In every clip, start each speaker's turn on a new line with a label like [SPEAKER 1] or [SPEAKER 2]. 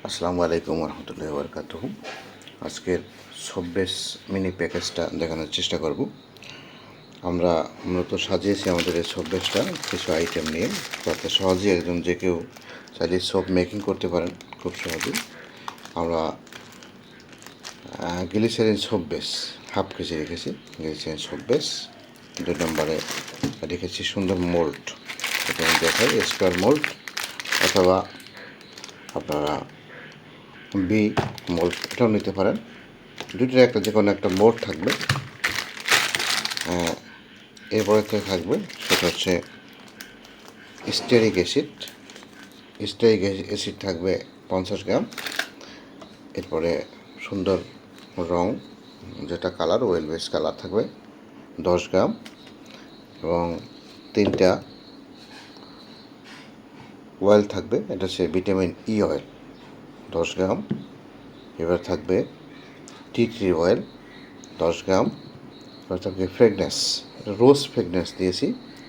[SPEAKER 1] আসসালামু আলাইকুম রহমতুল্লাহি ওয়া বারাকাতুহু। আজকের 26 মিনি প্যাকেজটা দেখানোর চেষ্টা করব। আমরা মূলত সাজিয়েছি আমাদের এই সোপবেসটা কিছু আইটেম নিয়ে, যাতে সহজেই একজন যে কেউ চাইলে সোপ মেকিং করতে পারেন খুব সহজেই। আমরা গ্লিসারিন সোপবেস হাফ কেজি রেখেছি। গ্লিসারিন সোপবেস 2 নম্বরে রেখেছি সুন্দর মোল্ড, এটা আমি দেখাই, স্কোয়ার মোল্ড অথবা আপনারা বি মোল্ড এটাও নিতে পারেন। দুটোর একটা যে কোনো একটা মোল্ড থাকবে। এরপরে থাকবে সেটা হচ্ছে স্টেরিক অ্যাসিড। স্টেরিক অ্যাসিড থাকবে 50 গ্রাম। এরপরে সুন্দর রং, যেটা কালার ওয়েল বেস কালার থাকবে 10 গ্রাম, এবং 3টা অয়েল থাকবে, এটা হচ্ছে ভিটামিন ই অয়েল 10 গ্রাম। এবার থাকবে টি ট্রি অয়েল 10 গ্রাম। এবার থাকবে ফ্রেগনেন্স, এটা রোজ ফ্রেগনেন্স দিয়েছি,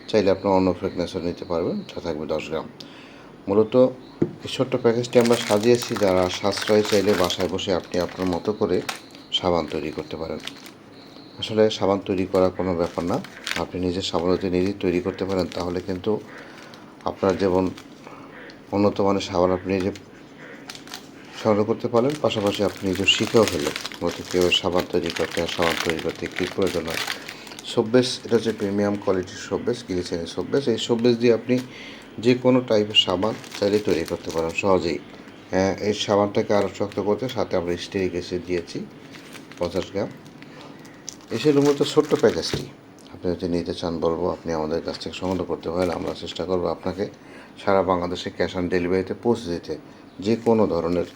[SPEAKER 1] চাইলে আপনার অন্য ফ্রেগনেন্সও নিতে পারবেন, এটা থাকবে 10 গ্রাম। মূলত এই ছোট্ট প্যাকেজটি আমরা সাজিয়েছি যারা সাশ্রয় চাইলে বাসায় বসে আপনি আপনার মতো করে সাবান তৈরি করতে পারেন। আসলে সাবান তৈরি করা কোনো ব্যাপার না, আপনি নিজের সাবান যদি নিজেই তৈরি করতে পারেন তাহলে কিন্তু আপনার যেমন উন্নত মানের সাবান আপনি নিজে সংগ্রহ করতে পারেন, পাশাপাশি আপনি নিজে শিখেও ফেলেন মূলত কীভাবে সাবান তৈরি করতে হয়, সাবান তৈরি করতে কী প্রয়োজন হয়। সোপবেস এটা হচ্ছে প্রিমিয়াম কোয়ালিটির সোপবেস, গ্লিসারিন সোপবেস। এই সোপবেস দিয়ে আপনি যে কোনো টাইপের সাবান চাইলে তৈরি করতে পারেন সহজেই। এই সাবানটাকে আরও শক্ত করতে সাথে আমরা স্টেরিক অ্যাসিড দিয়েছি 50 গ্রাম। এসে মূলত ছোট্ট প্যাকেজটি আপনি যদি নিতে চান বলবো আপনি আমাদের কাছ থেকে সংগ্রহ করতে পারেন। আমরা চেষ্টা করবো আপনাকে সারা বাংলাদেশে ক্যাশ অন ডেলিভারিতে পৌঁছে দিতে। যে কোনো ধরনের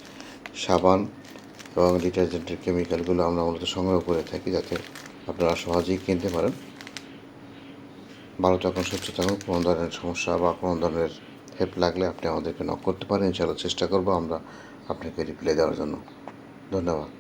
[SPEAKER 1] সাবান এবং ডিটারজেন্টের কেমিক্যালগুলো আমরা মূলত সংগ্রহ করে থাকি, যাতে আপনারা সহজেই কিনতে পারেন। ভালো থাকুন, সুস্থ থাকুন। কোনো ধরনের সমস্যা বা কোনো ধরনের হেল্প লাগলে আপনি আমাদেরকে নক করতে পারেন, ইনশাআল্লাহ চেষ্টা করবো আমরা আপনাকে রিপ্লাই দেওয়ার জন্য। ধন্যবাদ।